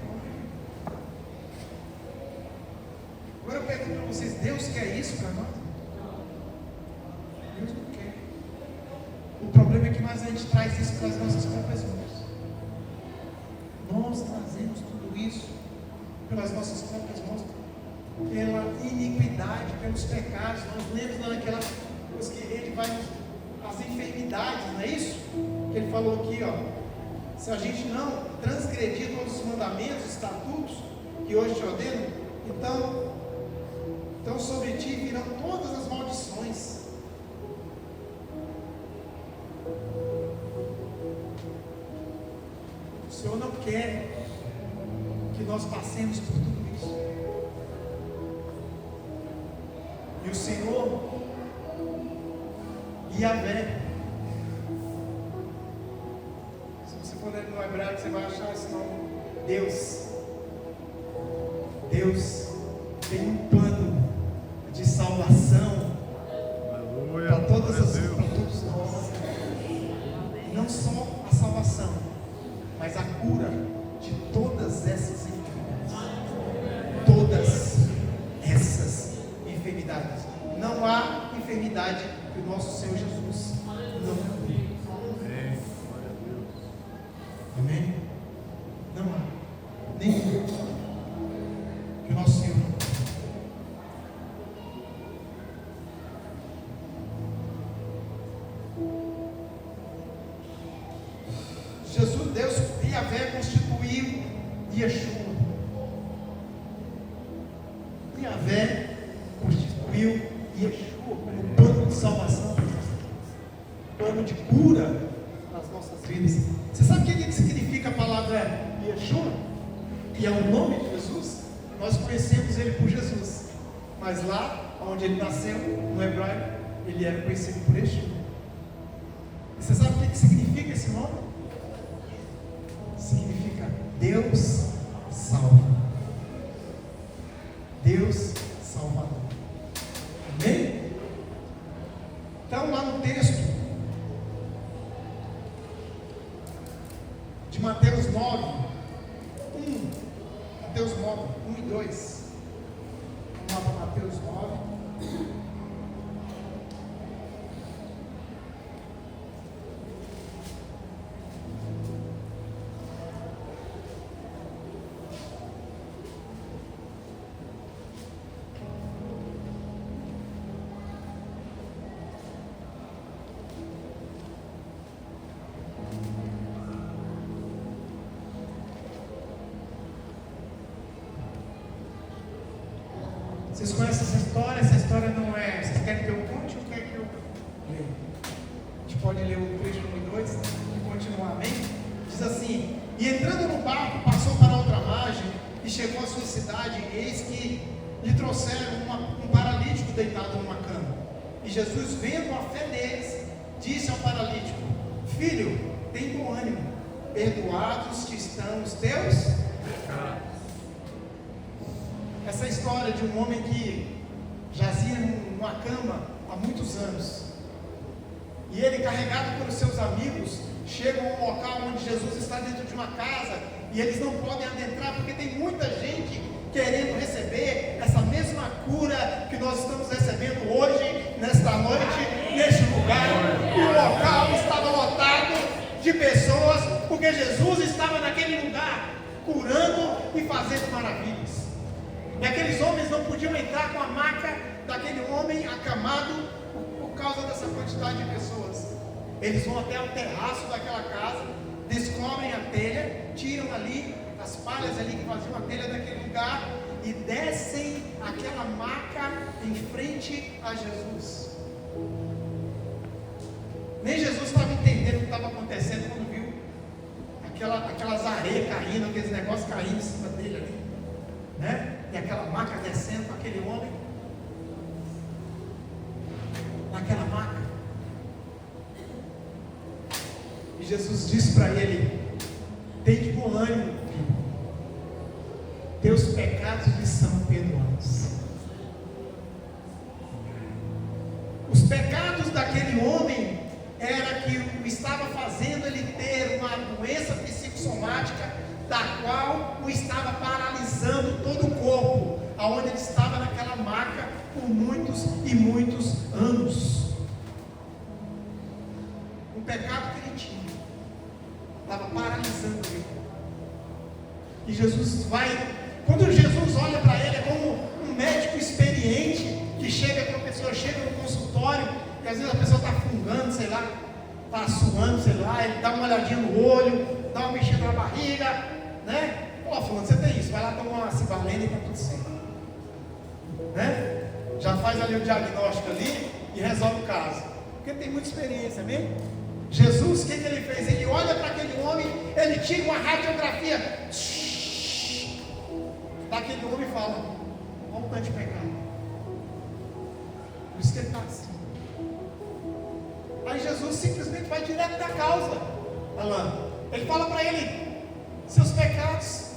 Agora eu pergunto para vocês: Deus quer isso para nós? Deus não quer. O problema é que a gente traz isso para as nossas próprias mãos. Nós trazemos tudo isso pelas nossas próprias mãos, pela iniquidade, pelos pecados. Nós lemos naquela coisa que ele vai, as enfermidades, não é isso? Que ele falou aqui, ó. Se a gente não transgredir todos os mandamentos, estatutos que hoje te ordeno, então sobre ti virão todas as maldições. O Senhor não quer que nós passemos por tudo isso. E o Senhor, Yahvé, se você for ler no hebraico, você vai achar esse nome Deus tem um plano de salvação para todos nós. Não só a salvação, mas a cura de todas essas enfermidades. Todas essas enfermidades. Não há enfermidade que o nosso Senhor Jesus não cura. Amém? Não há nenhum que o nosso Senhor não cura. Jesus, Deus, Yahvé constituiu Yeshua. Yahvé constituiu Yeshua como plano de salvação, plano de cura nas nossas vidas. Você sabe o que significa a palavra Yeshua? Que é o nome de Jesus? Nós conhecemos ele por Jesus, mas lá onde ele nasceu, no hebraico, ele era conhecido por Yeshua. E você sabe o que significa esse nome? Significa Deus salva. Deus Salvador. Amém? Então, lá no texto de Mateus 9, Mateus 9, 1 e 2. Vamos lá para Mateus 9. Vocês conhecem essa história? Essa história não é... Vocês querem que eu conte ou querem que eu leia? A gente pode ler o trecho 1 e 2 e continuar, amém? Diz assim: e entrando no barco, passou para outra margem e chegou à sua cidade, e eis que lhe trouxeram um paralítico deitado numa cama. E Jesus, vendo a fé deles, disse ao paralítico: filho, tem bom ânimo, perdoados te estão os teus pecados. Essa história de um homem que jazia numa cama há muitos anos, e ele, carregado pelos seus amigos, chega a um local onde Jesus está dentro de uma casa, e eles não podem adentrar, porque tem muita gente querendo receber essa mesma cura que nós estamos recebendo hoje, nesta noite, neste lugar. O local estava lotado de pessoas, porque Jesus estava naquele lugar, curando e fazendo maravilhas. E aqueles homens não podiam entrar com a maca daquele homem acamado por causa dessa quantidade de pessoas. Eles vão até o terraço daquela casa, descobrem a telha, tiram ali as palhas ali que faziam a telha daquele lugar e descem aquela maca em frente a Jesus. Nem Jesus estava entendendo o que estava acontecendo quando viu aquelas areias caindo, aqueles negócios caindo em cima dele ali, né? E aquela maca descendo com aquele homem naquela maca. E Jesus disse para ele: tem de bom ânimo, filho, teus pecados lhe são perdoados. Os pecados daquele homem era que o estava fazendo ele ter uma doença psicossomática, da qual o estava paralisando todo o corpo, aonde ele estava naquela maca por muitos e muitos anos. O pecado que ele tinha estava paralisando ele. E Jesus vai, quando Jesus olha para ele, é como um médico experiente que chega para a pessoa, chega no consultório, e às vezes a pessoa está fungando, sei lá, está suando, sei lá, ele dá uma olhadinha no olho, dá uma mexida na barriga, né? Ó, fulano, você tem isso, vai lá tomar uma cibalena e está tudo certo, né? Já faz ali o diagnóstico ali e resolve o caso, porque tem muita experiência, mesmo. Jesus, o que ele fez? Ele olha para aquele homem, ele tira uma radiografia daquele homem e fala: olha o tanto de pecado. Por isso que ele está assim. Aí Jesus simplesmente vai direto da causa, Alan. Ele fala para ele: seus pecados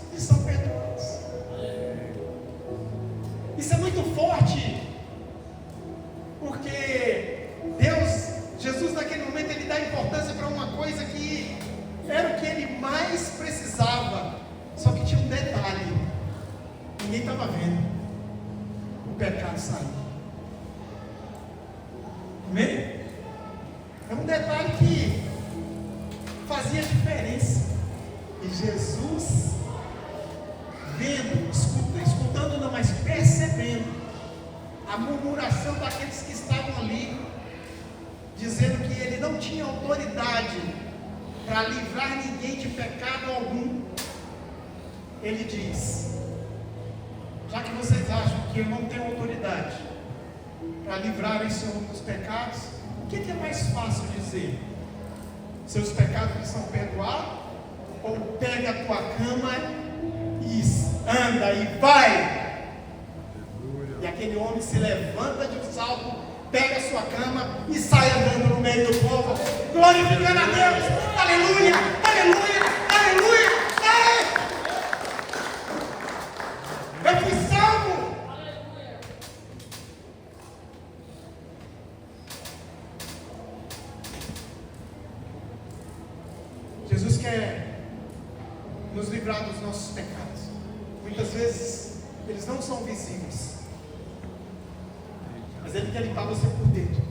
forte, porque Jesus naquele momento, ele dá importância para uma coisa que era o que ele mais precisava, só que tinha um detalhe, ninguém estava vendo, o pecado saiu. Amém? É um detalhe que fazia diferença, e Jesus, vendo, escutando não, mas percebendo a murmuração daqueles que estavam ali, dizendo que ele não tinha autoridade para livrar ninguém de pecado algum, ele diz: já que vocês acham que eu não tenho autoridade para livrar esse homem dos pecados, o que é mais fácil dizer? Seus pecados lhe são perdoados? Ou pega a tua cama e anda e vai? E aquele homem se levanta de um salto, pega a sua cama e sai andando no meio do povo, glorificando a Deus. Aleluia, aleluia, aleluia. Eu fui salvo. Jesus quer nos livrar dos nossos pecados. Muitas vezes eles não são visíveis, mas Ele quer limpar você por dentro.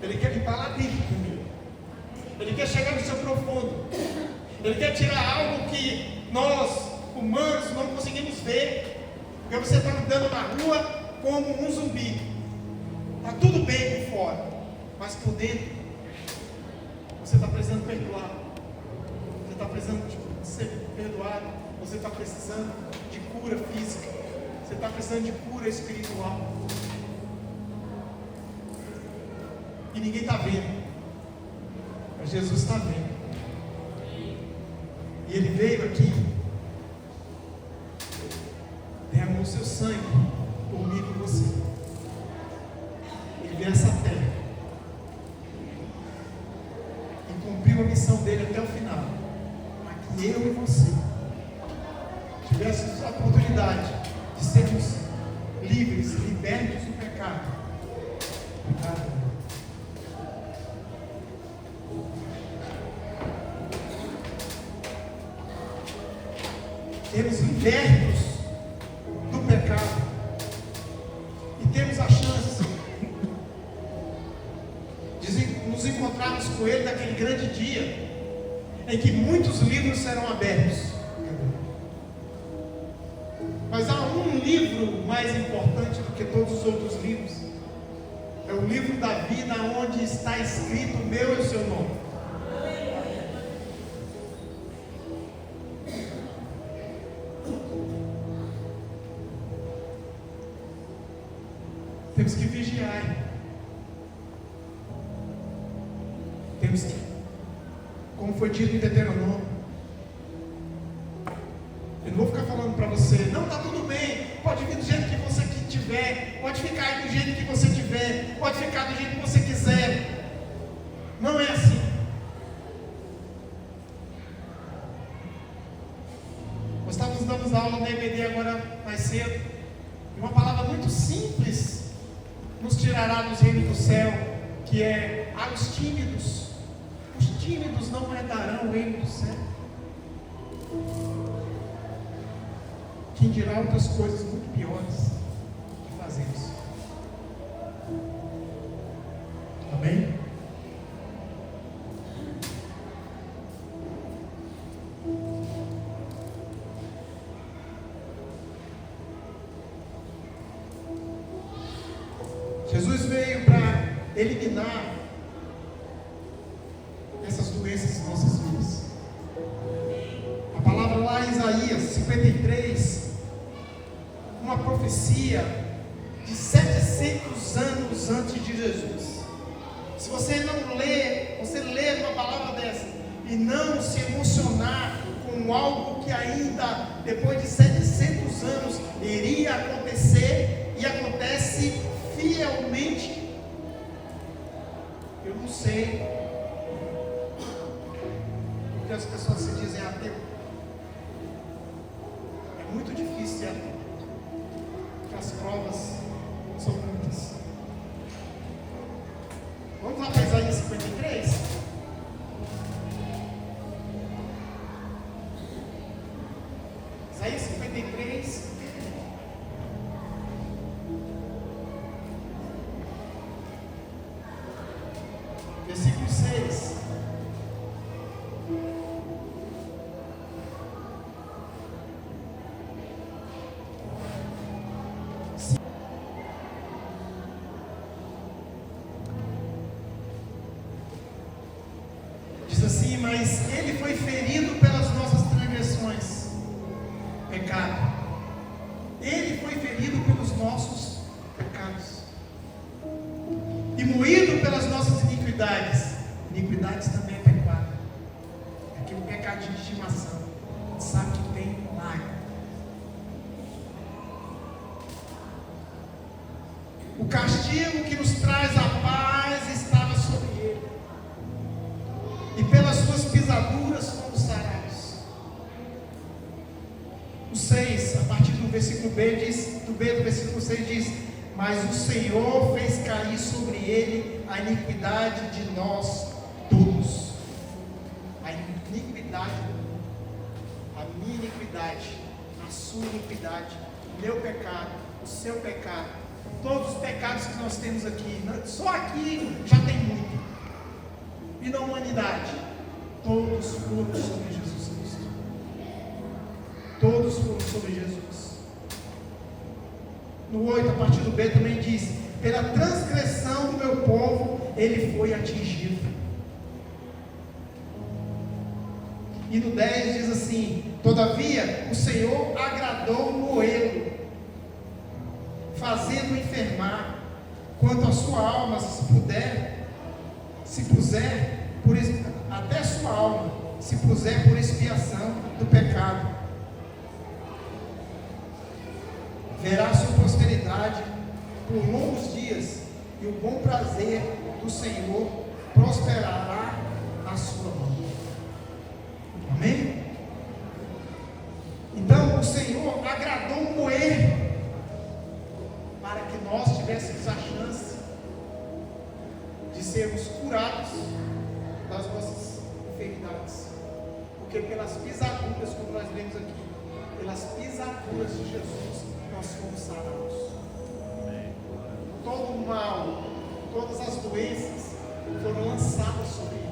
Ele quer limpar lá dentro primeiro. Ele quer chegar no seu profundo. Ele quer tirar algo que nós, humanos, não conseguimos ver. Porque você está andando na rua como um zumbi. Está tudo bem por fora, mas por dentro você está precisando perdoar. Você está precisando de ser perdoado. Você está precisando de cura física. Você está precisando de cura espiritual. E ninguém está vendo, mas Jesus está vendo. E Ele veio aqui, derramou o seu sangue por mim e por você. Ele veio a essa terra e cumpriu a missão dele até o final, para que eu e você tivéssemos a oportunidade de sermos livres, libertos do pecado. Obrigado. Sermos libertos do pecado e temos a chance de nos encontrarmos com Ele naquele grande dia em que muitos livros serão abertos. Mas há um livro mais importante do que todos os outros livros. É o livro da vida, onde está escrito o meu e o seu nome. Temos que vigiar. Temos que, como foi dito em Deuteronômio, eu não vou ficar falando para você, não, está tudo bem, pode vir do jeito que você tiver, pode ficar aí do jeito que você tiver, pode ficar do jeito que você quiser. Não é assim. Nós estávamos dando aula na EBD agora mais cedo, e uma palavra muito simples nos tirará dos reinos do céu, que é: aos tímidos. Os tímidos não herdarão o reino do céu. Quem dirá outras coisas muito piores que fazemos. Amém? Jesus veio para eliminar essas doenças em nossas vidas. A palavra lá em Isaías 53, uma profecia de 700 anos antes de Jesus. Se você não ler, você ler uma palavra dessa e não se emocionar com algo que ainda depois de 700 anos iria acontecer e acontece fielmente, eu não sei porque as pessoas se dizem ateu. É muito difícil ser ateu, porque a as provas são muitas. Vamos lá para Isaías 53? Isaías 53. Versículo 6. Diz assim: mas ele foi ferido pelas nossas transgressões, pecado. Ele foi ferido pelos nossos pecados e moído pelas nossas iniquidades. Iniquidades também é pecado. É aquele pecadinho de estimação. A gente sabe que tem lágrima. O castigo que nos traz a paz estava sobre ele, e pelas suas pisaduras fomos sarados. O 6, a partir do versículo B, do versículo 6 diz: mas o Senhor fez cair sobre ele a iniquidade de nós todos. A iniquidade, a minha iniquidade, a sua iniquidade, o meu pecado, o seu pecado, todos os pecados que nós temos aqui, só aqui já tem muito. E na humanidade, todos foram sobre Jesus Cristo. Todos foram sobre Jesus. No 8, a partir do B, também diz: pela transgressão do meu povo, ele foi atingido. E no 10 diz assim: todavia, o Senhor agradou moê-lo, fazendo enfermar, quanto a sua alma se puser por até sua alma se puser por expiação do pecado, verá sua prosperidade por longos dias, e o bom prazer do Senhor prosperará na sua mão. Amém? Então o Senhor agradou moer, para que nós tivéssemos a chance de sermos curados das nossas enfermidades. Porque pelas pisaduras, como nós lemos aqui, pelas pisaduras de Jesus, nós fomos sarados. Todo o mal, todas as doenças foram lançadas sobre ele.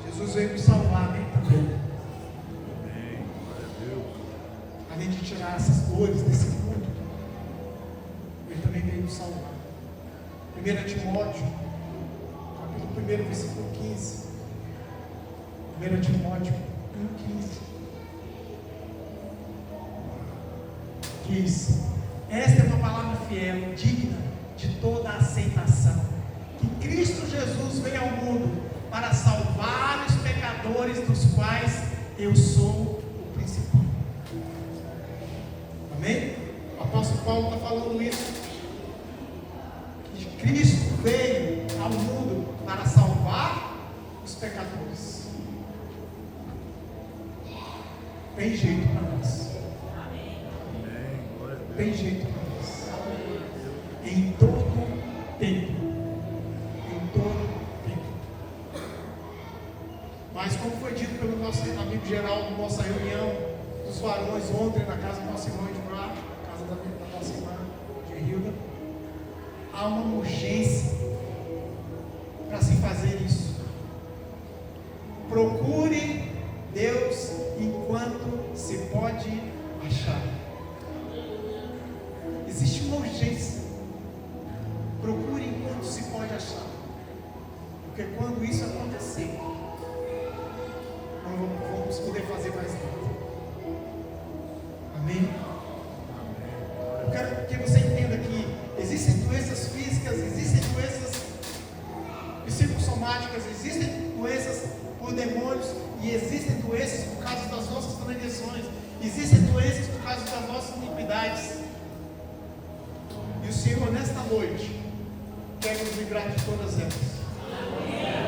Jesus veio nos salvar, amém? Também. Além de tirar essas dores desse mundo, ele também veio nos salvar. 1 Timóteo, capítulo 1, versículo 15. 1 Timóteo 1,15. Diz: esta é uma palavra fiel, digna de toda a aceitação, que Cristo Jesus veio ao mundo para salvar os pecadores, dos quais eu sou o principal. Amém? O apóstolo Paulo está falando isso, que Cristo veio ao mundo para salvar os pecadores. Tem jeito para nós. Tem jeito para nós. Em todo tempo. Em todo tempo. Mas como foi dito pelo nosso amigo Geraldo, na nossa reunião dos varões ontem na casa da nossa irmã de Brá, casa da nossa irmã de Hilda, há uma urgência para se fazer isso. Procure Deus enquanto se pode achar. Existe uma urgência. Procure enquanto se pode achar. Porque quando isso acontecer, não vamos poder fazer mais nada. Amém? Eu quero que você entenda que existem doenças físicas, existem doenças psicossomáticas, existem doenças por demônios, e existem doenças por causa das nossas transgressões, existem doenças por causa das nossas iniquidades. E o Senhor, nesta noite quer nos livrar de todas elas.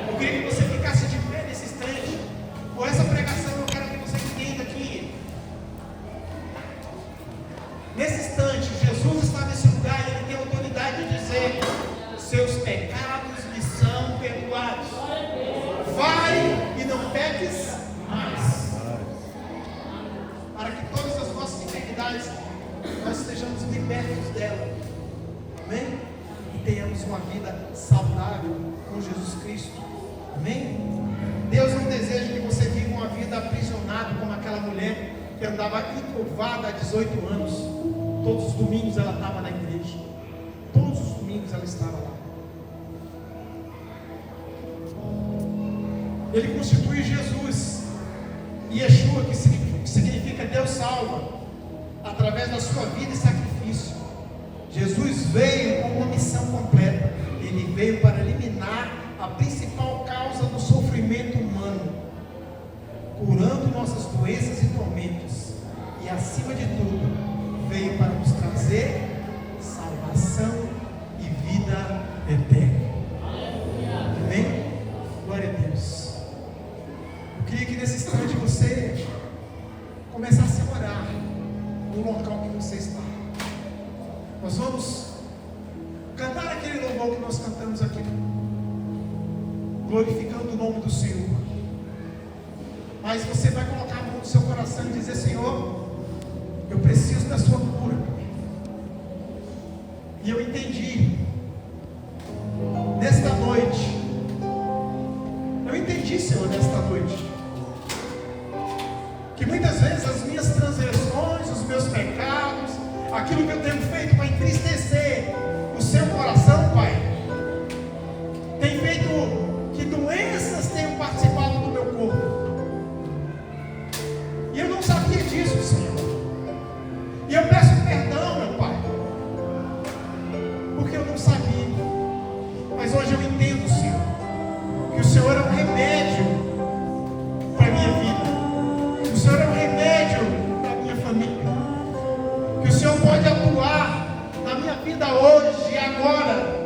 Eu queria que você ficasse de pé nesse instante. Com essa pregação eu quero que você entenda que nesse instante Jesus está nesse lugar e Ele tem autoridade de dizer: seus pecados lhe são perdoados. Vai e não peques mais. Para que todas as nossas enfermidades nós estejamos libertos dela. Amém? E tenhamos uma vida saudável com Jesus Cristo. Amém? Deus não deseja que você viva uma vida aprisionada como aquela mulher que andava encurvada há 18 anos. Todos os domingos ela estava na igreja. Todos os domingos ela estava lá. Ele constitui Jesus, Yeshua, que significa Deus salva, através da sua vida e sacrifício. Jesus veio com uma missão completa. Ele veio para eliminar a principal causa do sofrimento humano, curando nossas doenças e tormentos, e acima de tudo veio para nos trazer salvação e vida eterna. Amém? Glória a Deus. Eu queria que nesse instante você começasse a orar no local que você está. Nós vamos cantar aquele louvor que nós cantamos aqui, glorificando o nome do Senhor. Mas você vai colocar a mão no seu coração e dizer: Senhor, eu preciso da sua cura. E eu entendi nesta noite, Senhor, nesta noite, que muitas vezes as minhas transgressões, os meus pecados, aquilo que eu tenho feito para entristecer o seu coração, Pai, tem feito que doenças tenham participado do meu corpo. E eu não sabia disso, Senhor. E eu peço perdão, meu Pai, porque eu não sabia. Mas hoje eu entendo, Senhor, que o Senhor é um remédio para a minha vida, que o Senhor é um remédio para a minha família, que o Senhor pode atuar na minha vida hoje e agora,